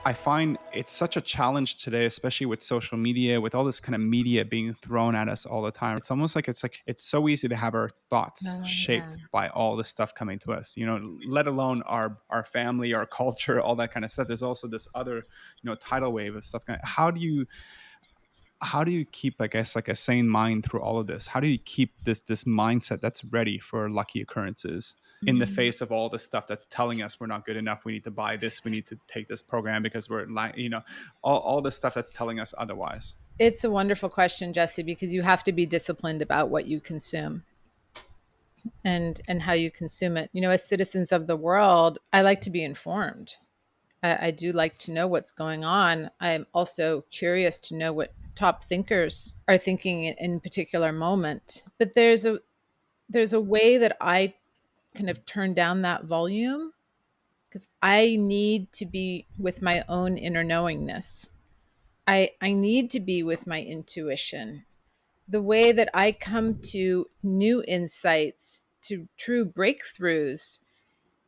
I find it's such a challenge today, especially with social media, with all this kind of media being thrown at us all the time. It's almost like it's so easy to have our thoughts Oh, shaped yeah. by all this stuff coming to us, let alone our family, our culture, all that kind of stuff. There's also this other, tidal wave of stuff. How do you keep, I guess, like a sane mind through all of this? How do you keep this mindset that's ready for lucky occurrences in the Mhm. face of all the stuff that's telling us we're not good enough, we need to buy this, we need to take this program because we're like, all the stuff that's telling us otherwise? It's a wonderful question, Jesse, because you have to be disciplined about what you consume and how you consume it. As citizens of the world, I like to be informed. I do like to know what's going on. I'm also curious to know what top thinkers are thinking in particular moment. But there's a way that I kind of turn down that volume because I need to be with my own inner knowingness. I need to be with my intuition. The way that I come to new insights, to true breakthroughs,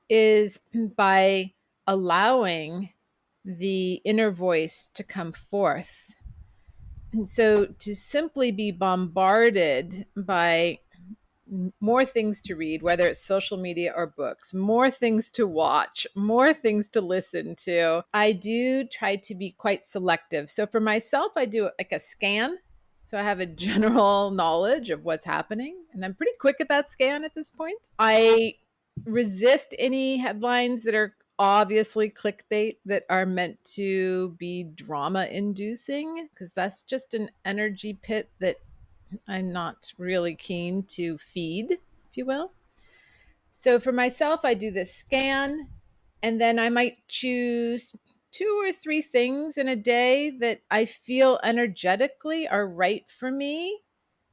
is by allowing the inner voice to come forth. And so to simply be bombarded by more things to read, whether it's social media or books, more things to watch, more things to listen to, I do try to be quite selective. So for myself, I do like a scan. So I have a general knowledge of what's happening, and I'm pretty quick at that scan at this point. I resist any headlines that are obviously clickbait that are meant to be drama inducing because that's just an energy pit that I'm not really keen to feed, if you will. So for myself, I do this scan, and then I might choose two or three things in a day that I feel energetically are right for me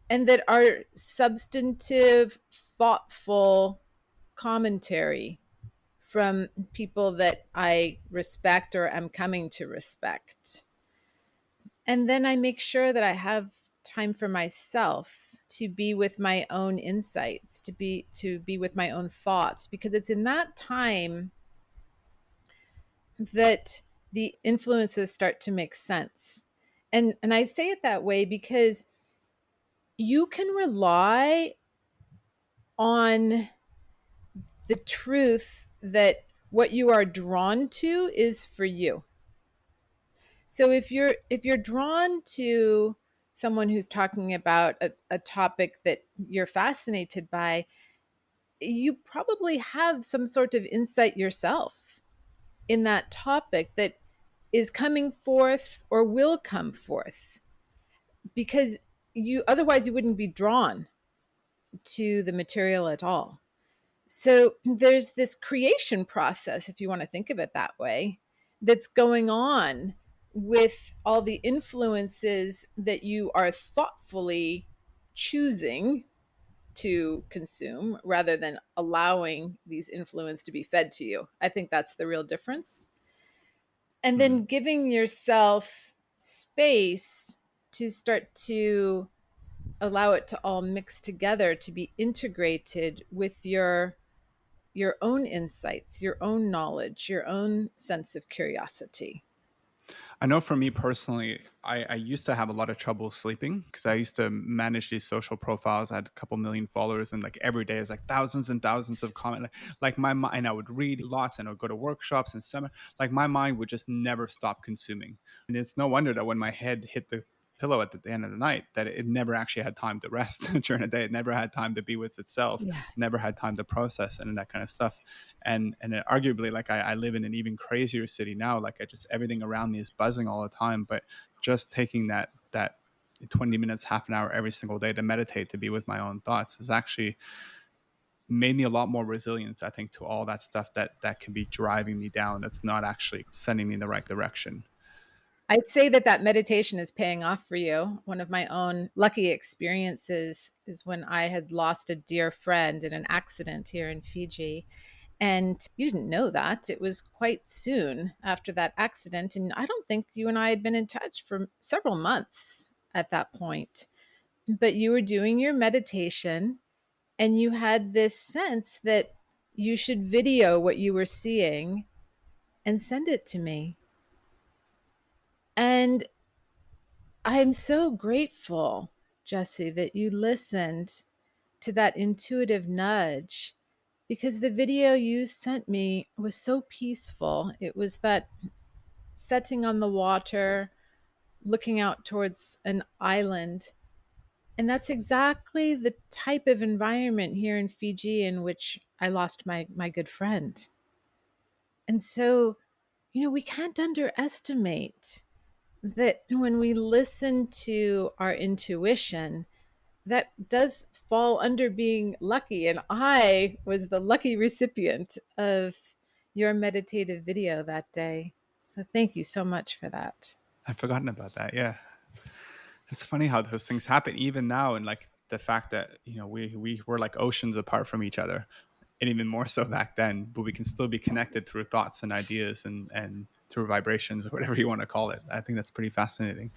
and that are substantive, thoughtful commentary from people that I respect or am coming to respect. And then I make sure that I have time for myself to be with my own insights, to be with my own thoughts, because it's in that time that the influences start to make sense. And I say it that way because you can rely on the truth that what you are drawn to is for you. So if you're drawn to someone who's talking about a topic that you're fascinated by, you probably have some sort of insight yourself in that topic that is coming forth or will come forth because you otherwise you wouldn't be drawn to the material at all. So there's this creation process, if you want to think of it that way, that's going on with all the influences that you are thoughtfully choosing to consume rather than allowing these influences to be fed to you. I think that's the real difference. And Hmm. then giving yourself space to start to allow it to all mix together, to be integrated with your own insights, your own knowledge, your own sense of curiosity. I know for me personally, I used to have a lot of trouble sleeping because I used to manage these social profiles. I had a couple million followers, and like every day is like thousands and thousands of comments. Like my mind, and I would read lots, and I would go to workshops and seminars. Like my mind would just never stop consuming, and it's no wonder that when my head hit the pillow at the end of the night, that it never actually had time to rest during the day. It never had time to be with itself. Yeah. Never had time to process and that kind of stuff. And arguably, like I live in an even crazier city now. Like I just everything around me is buzzing all the time. But just taking that 20 minutes, half an hour every single day to meditate, to be with my own thoughts, has actually made me a lot more resilient, I think, to all that stuff that can be driving me down, that's not actually sending me in the right direction. I'd say that meditation is paying off for you. One of my own lucky experiences is when I had lost a dear friend in an accident here in Fiji. And you didn't know that. It was quite soon after that accident. And I don't think you and I had been in touch for several months at that point. But you were doing your meditation and you had this sense that you should video what you were seeing and send it to me. And I'm so grateful, Jesse, that you listened to that intuitive nudge, because the video you sent me was so peaceful. It was that setting on the water, looking out towards an island. And that's exactly the type of environment here in Fiji in which I lost my good friend. And so, we can't underestimate that when we listen to our intuition, that does fall under being lucky. And I was the lucky recipient of your meditative video that day. So thank you so much for that. I've forgotten about that. Yeah. It's funny how those things happen even now, and like the fact that we were like oceans apart from each other, and even more so back then, but we can still be connected through thoughts and ideas and through vibrations or whatever you want to call it. I think that's pretty fascinating.